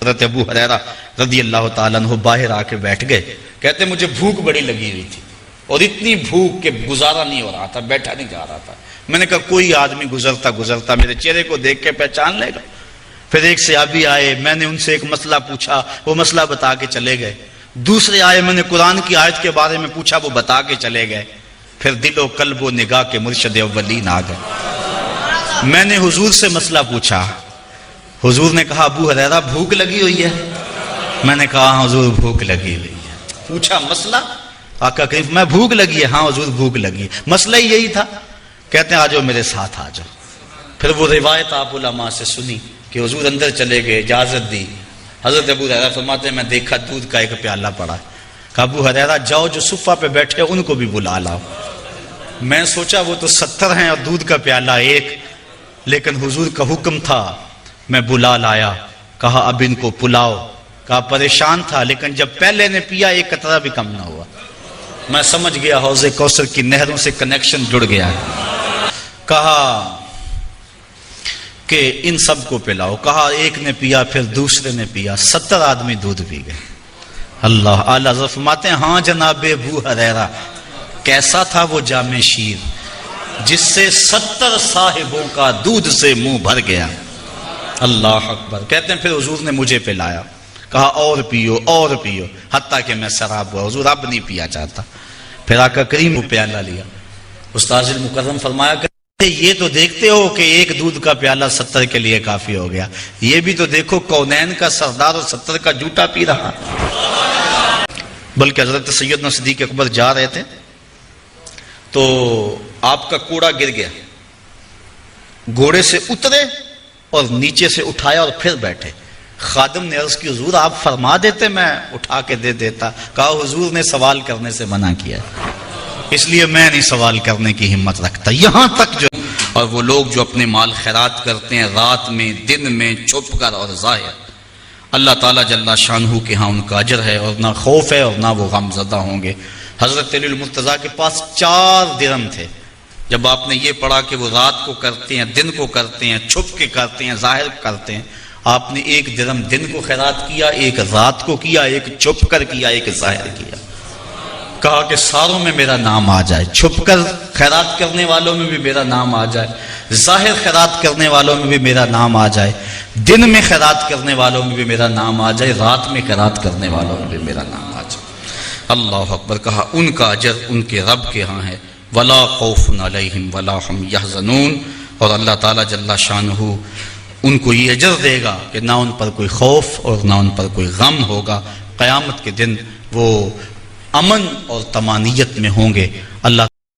حضرت ابو ہریرہ رضی اللہ تعالیٰ عنہ باہر آ کے بیٹھ گئے. کہتے مجھے بھوک بڑی لگی ہوئی تھی اور اتنی بھوک کہ گزارا نہیں ہو رہا تھا, بیٹھا نہیں جا رہا تھا. میں نے کہا کوئی آدمی گزرتا میرے چہرے کو دیکھ کے پہچان لے گا. پھر ایک صحابی آئے, میں نے ان سے ایک مسئلہ پوچھا, وہ مسئلہ بتا کے چلے گئے. دوسرے آئے, میں نے قرآن کی آیت کے بارے میں پوچھا, وہ بتا کے چلے گئے. پھر دل و قلب و نگاہ کے مرشد اولین آ گئے. میں نے حضور سے مسئلہ پوچھا, حضور نے کہا ابو ہریرہ بھوک لگی ہوئی ہے. میں نے کہا ہاں حضور بھوک لگی ہوئی ہے. پوچھا مسئلہ, آقا کریم میں بھوک لگی ہے. ہاں حضور بھوک لگی ہے. مسئلہ ہی یہی تھا. کہتے ہیں آ جاؤ میرے ساتھ آ جاؤ. پھر وہ روایت آپ علماء سے سنی کہ حضور اندر چلے گئے, اجازت دی. حضرت ابو ہریرہ فرماتے ہیں میں دیکھا دودھ کا ایک پیالہ پڑا. کہا ابو ہریرہ جاؤ جو صفہ پہ بیٹھے ان کو بھی بلا لاؤ. میں سوچا وہ تو 70 ہیں اور دودھ کا پیالہ ایک, لیکن حضور کا حکم تھا. میں بلا لایا, کہا اب ان کو پلاؤ. کہا پریشان تھا لیکن جب پہلے نے پیا ایک قطرہ بھی کم نہ ہوا. میں سمجھ گیا حوض کوثر کی نہروں سے کنیکشن جڑ گیا. کہا کہ ان سب کو پلاؤ. کہا ایک نے پیا, پھر دوسرے نے پیا, 70 آدمی دودھ پی گئے. اللہ اعلیٰ حضرت فرماتے ہیں ہاں جناب ابو ہریرہ کیسا تھا وہ جام شیر جس سے 70 صاحبوں کا دودھ سے منہ بھر گیا. اللہ اکبر. کہتے ہیں پھر حضور نے مجھے پلایا. کہا اور پیو اور پیو, حتیٰ کہ میں سراب ہوا. حضور اب نہیں پیا چاہتا. پھر آقا کریم کو پیالہ لیا. استاذ المکرم فرمایا کہ یہ تو دیکھتے ہو کہ ایک دودھ کا پیالہ 70 کے لیے کافی ہو گیا, یہ بھی تو دیکھو کونین کا سردار اور 70 کا جوٹا پی رہا. بلکہ حضرت سیدنا صدیق اکبر جا رہے تھے تو آپ کا کوڑا گر گیا. گھوڑے سے اترے اور نیچے سے اٹھایا اور پھر بیٹھے. خادم نے عرض کی حضور آپ فرما دیتے میں اٹھا کے دے دیتا. کہا حضور نے سوال کرنے سے منع کیا, اس لیے میں نہیں سوال کرنے کی ہمت رکھتا. یہاں تک جو اور وہ لوگ جو اپنے مال خیرات کرتے ہیں رات میں دن میں چھپ کر اور ظاہر, اللہ تعالیٰ جل شانہ کے ہاں ان کا اجر ہے اور نہ خوف ہے اور نہ وہ غم زدہ ہوں گے. حضرت علی المرتضیٰ کے پاس 4 درہم تھے. جب آپ نے یہ پڑھا کہ وہ رات کو کرتے ہیں دن کو کرتے ہیں چھپ کے کرتے ہیں ظاہر کرتے ہیں, آپ نے 1 درہم دن کو خیرات کیا, 1 رات کو کیا, 1 چھپ کر کیا, 1 ظاہر کیا. کہا کہ ساروں میں میرا نام آ جائے, چھپ کر خیرات کرنے والوں میں بھی میرا نام آ جائے, ظاہر خیرات کرنے والوں میں بھی میرا نام آ جائے, دن میں خیرات کرنے والوں میں بھی میرا نام آ جائے, رات میں خیرات کرنے والوں میں بھی میرا نام آ جائے. اللہ اکبر. کہا ان کا اجر ان کے رب کے ہاں ہے. ولا خوف علیہم ولا هم یحزنون. اور اللہ تعالیٰ جل شانہ ان کو یہ اجر دے گا کہ نہ ان پر کوئی خوف اور نہ ان پر کوئی غم ہوگا. قیامت کے دن وہ امن اور طمانینت میں ہوں گے. اللہ